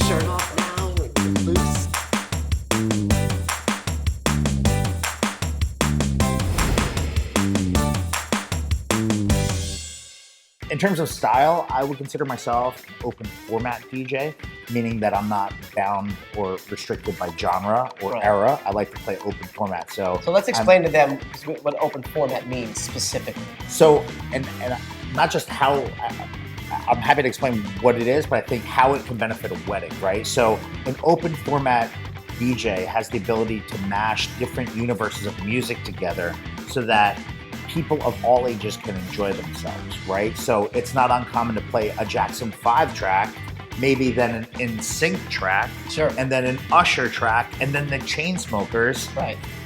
shirt off now, loose. In terms of style, I would consider myself an open format DJ, meaning that I'm not bound or restricted by genre or era. I like to play open format. So let's explain to them what open format means specifically. So, and not just how, I'm happy to explain what it is, but I think how it can benefit a wedding, right? So an open format DJ has the ability to mash different universes of music together so that people of all ages can enjoy themselves, right? So it's not uncommon to play a Jackson 5 track, maybe then an NSYNC track, sure, and then an Usher track, and then the Chainsmokers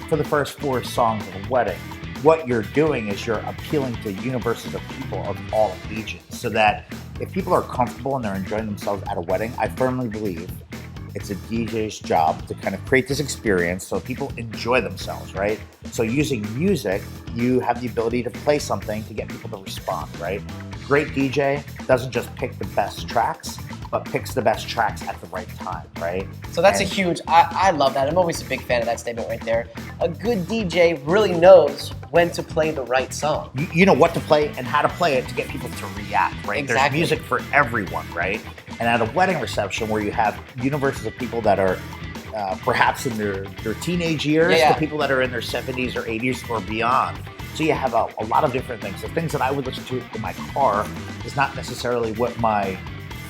for the first 4 songs of a wedding. What you're doing is you're appealing to universes of people of all ages so that if people are comfortable and they're enjoying themselves at a wedding, I firmly believe it's a DJ's job to kind of create this experience so people enjoy themselves, right? So using music, you have the ability to play something to get people to respond, right? Great DJ doesn't just pick the best tracks, but picks the best tracks at the right time, right? So that's a huge, I love that. I'm always a big fan of that statement right there. A good DJ really knows when to play the right song. You know what to play and how to play it to get people to react, right? Exactly. There's music for everyone, right? And at a wedding reception where you have universes of people that are perhaps in their teenage years to people that are in their 70s or 80s or beyond. So you have a lot of different things. The things that I would listen to in my car is not necessarily what my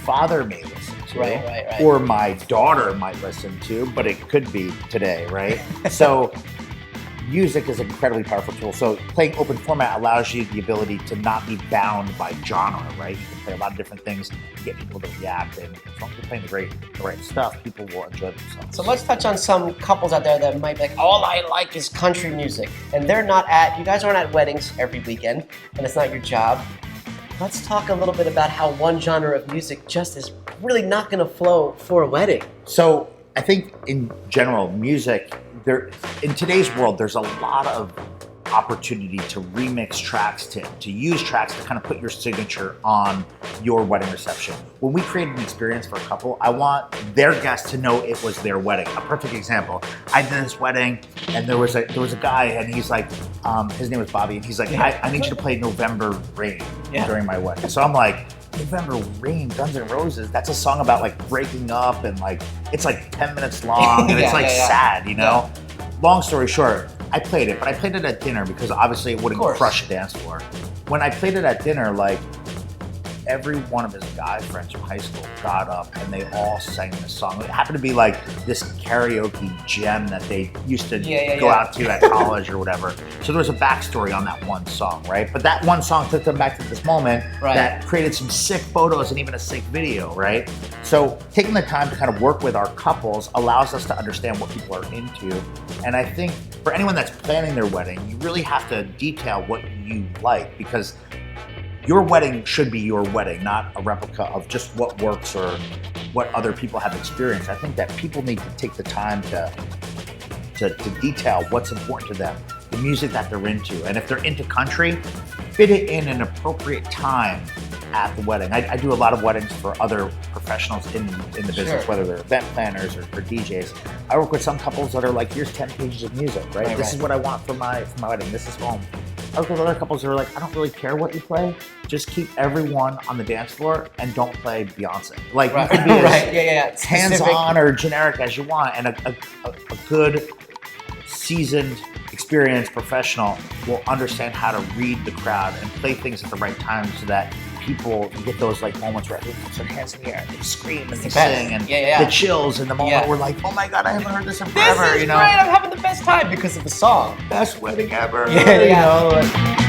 father may listen to, or my daughter might listen to, but it could be today, right? So music is an incredibly powerful tool. So playing open format allows you the ability to not be bound by genre, right? You can play a lot of different things to get people to react, and as long as you're playing the right stuff, people will enjoy themselves. So let's touch on some couples out there that might be like, all I like is country music, and you guys aren't at weddings every weekend, and it's not your job. Let's talk a little bit about how one genre of music just is really not going to flow for a wedding. So I think in general, music, in today's world, there's a lot of opportunity to remix tracks, to use tracks to kind of put your signature on your wedding reception. When we create an experience for a couple, I want their guests to know it was their wedding. A perfect example, I did this wedding and there was a guy and he's like, his name was Bobby, and he's like, I need you to play November Rain during my wedding. So I'm like, November Rain, Guns N' Roses, that's a song about like breaking up and like, it's like 10 minutes long and it's like sad, you know? Long story short, I played it, but I played it at dinner because obviously it wouldn't crush a dance floor. When I played it at dinner, like every one of his guy friends from high school got up and they all sang this song. It happened to be like this karaoke gem that they used to go out to at college or whatever. So there was a backstory on that one song, right? But that one song took them back to this moment that created some sick photos and even a sick video, right? So taking the time to kind of work with our couples allows us to understand what people are into. And I think for anyone that's planning their wedding, you really have to detail what you like, because your wedding should be your wedding, not a replica of just what works or what other people have experienced. I think that people need to take the time to detail what's important to them, the music that they're into. And if they're into country, fit it in an appropriate time at the wedding. I do a lot of weddings for other professionals in the business, whether they're event planners or DJs. I work with some couples that are like, here's 10 pages of music, right? This is what I want for my wedding. This is home. I work with other couples that are like, I don't really care what you play. Just keep everyone on the dance floor and don't play Beyonce. Like you can be as hands-on or generic as you want, and a good, seasoned, experienced professional will understand how to read the crowd and play things at the right time so that people get those like moments where everyone puts their hands in the air and they scream and they sing and the chills, and the moment we're like, oh my God, I haven't heard this in forever. This is great, I'm having the best time because of the song. Best wedding ever. You know?